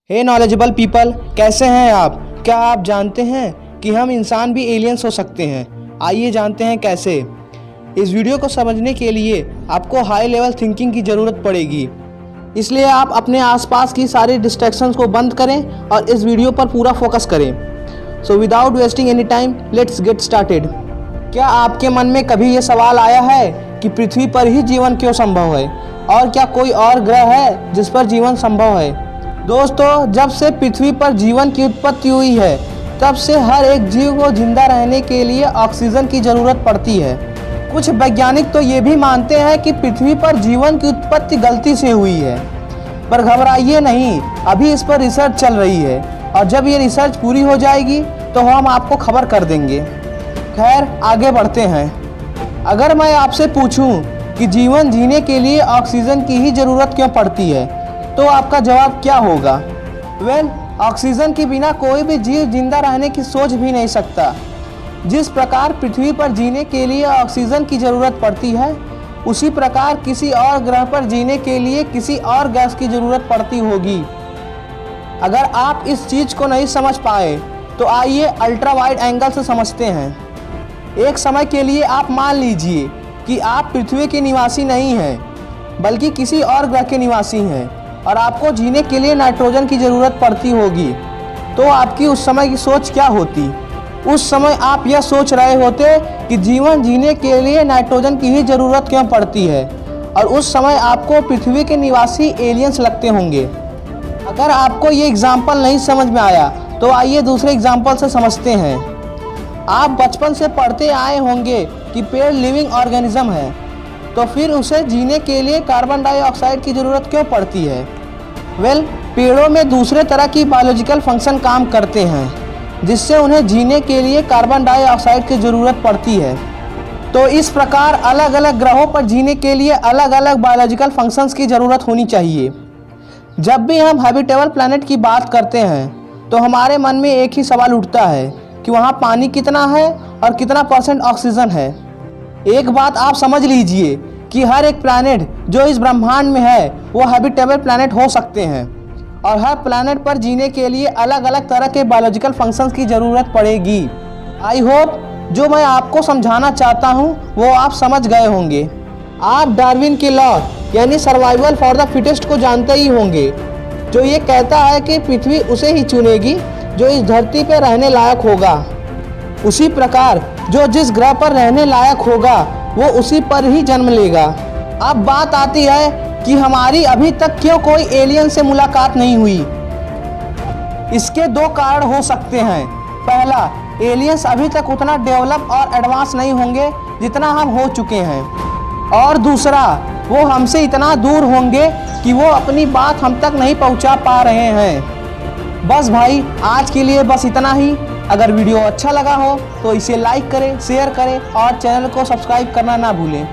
हे knowledgeable people, कैसे हैं आप। क्या आप जानते हैं कि हम इंसान भी एलियंस हो सकते हैं। आइए जानते हैं कैसे। इस वीडियो को समझने के लिए आपको हाई लेवल थिंकिंग की ज़रूरत पड़ेगी, इसलिए आप अपने आसपास की सारी डिस्ट्रैक्शंस को बंद करें और इस वीडियो पर पूरा फोकस करें। So without wasting any time, let's get started. क्या आपके मन में कभी ये सवाल आया है कि पृथ्वी पर ही जीवन क्यों संभव है और क्या कोई और ग्रह है जिस पर जीवन संभव है। दोस्तों, जब से पृथ्वी पर जीवन की उत्पत्ति हुई है तब से हर एक जीव को जिंदा रहने के लिए ऑक्सीजन की ज़रूरत पड़ती है। कुछ वैज्ञानिक तो ये भी मानते हैं कि पृथ्वी पर जीवन की उत्पत्ति गलती से हुई है, पर घबराइए नहीं, अभी इस पर रिसर्च चल रही है और जब ये रिसर्च पूरी हो जाएगी तो हम आपको खबर कर देंगे। खैर, आगे बढ़ते हैं। अगर मैं आपसे पूछूं कि जीवन जीने के लिए ऑक्सीजन की ही ज़रूरत क्यों पड़ती है तो आपका जवाब क्या होगा। ऑक्सीजन के बिना कोई भी जीव जिंदा रहने की सोच भी नहीं सकता। जिस प्रकार पृथ्वी पर जीने के लिए ऑक्सीजन की ज़रूरत पड़ती है, उसी प्रकार किसी और ग्रह पर जीने के लिए किसी और गैस की ज़रूरत पड़ती होगी। अगर आप इस चीज़ को नहीं समझ पाए तो आइए अल्ट्रा वाइड एंगल से समझते हैं। एक समय के लिए आप मान लीजिए कि आप पृथ्वी के निवासी नहीं हैं, बल्कि किसी और ग्रह के निवासी हैं और आपको जीने के लिए नाइट्रोजन की ज़रूरत पड़ती होगी। तो आपकी उस समय की सोच क्या होती। उस समय आप यह सोच रहे होते कि जीवन जीने के लिए नाइट्रोजन की ही ज़रूरत क्यों पड़ती है, और उस समय आपको पृथ्वी के निवासी एलियंस लगते होंगे। अगर आपको ये एग्जाम्पल नहीं समझ में आया तो आइए दूसरे एग्जाम्पल से समझते हैं। आप बचपन से पढ़ते आए होंगे कि पेड़ लिविंग ऑर्गेनिज्म है, तो फिर उसे जीने के लिए कार्बन डाइऑक्साइड की ज़रूरत क्यों पड़ती है। पेड़ों में दूसरे तरह की बायोलॉजिकल फंक्शन काम करते हैं, जिससे उन्हें जीने के लिए कार्बन डाइऑक्साइड की ज़रूरत पड़ती है। तो इस प्रकार अलग अलग ग्रहों पर जीने के लिए अलग अलग बायोलॉजिकल फंक्शंस की ज़रूरत होनी चाहिए। जब भी हम हैबिटेबल प्लैनेट की बात करते हैं तो हमारे मन में एक ही सवाल उठता है कि वहाँ पानी कितना है और कितना % ऑक्सीजन है। एक बात आप समझ लीजिए कि हर एक प्लैनेट जो इस ब्रह्मांड में है वो हैबिटेबल प्लैनेट हो सकते हैं, और हर प्लैनेट पर जीने के लिए अलग अलग तरह के बायोलॉजिकल फंक्शंस की ज़रूरत पड़ेगी। आई होप जो मैं आपको समझाना चाहता हूँ वो आप समझ गए होंगे। आप डार्विन के लॉ यानी सर्वाइवल फॉर द फिटेस्ट को जानते ही होंगे, जो ये कहता है कि पृथ्वी उसे ही चुनेगी जो इस धरती पर रहने लायक होगा। उसी प्रकार जो जिस ग्रह पर रहने लायक होगा वो उसी पर ही जन्म लेगा। अब बात आती है कि हमारी अभी तक क्यों कोई एलियन से मुलाकात नहीं हुई। इसके दो कारण हो सकते हैं। पहला, एलियंस अभी तक उतना डेवलप और एडवांस नहीं होंगे जितना हम हो चुके हैं, और दूसरा, वो हमसे इतना दूर होंगे कि वो अपनी बात हम तक नहीं पहुंचा पा रहे हैं। बस भाई, आज के लिए बस इतना ही। अगर वीडियो अच्छा लगा हो तो इसे लाइक करें, शेयर करें और चैनल को सब्सक्राइब करना ना भूलें।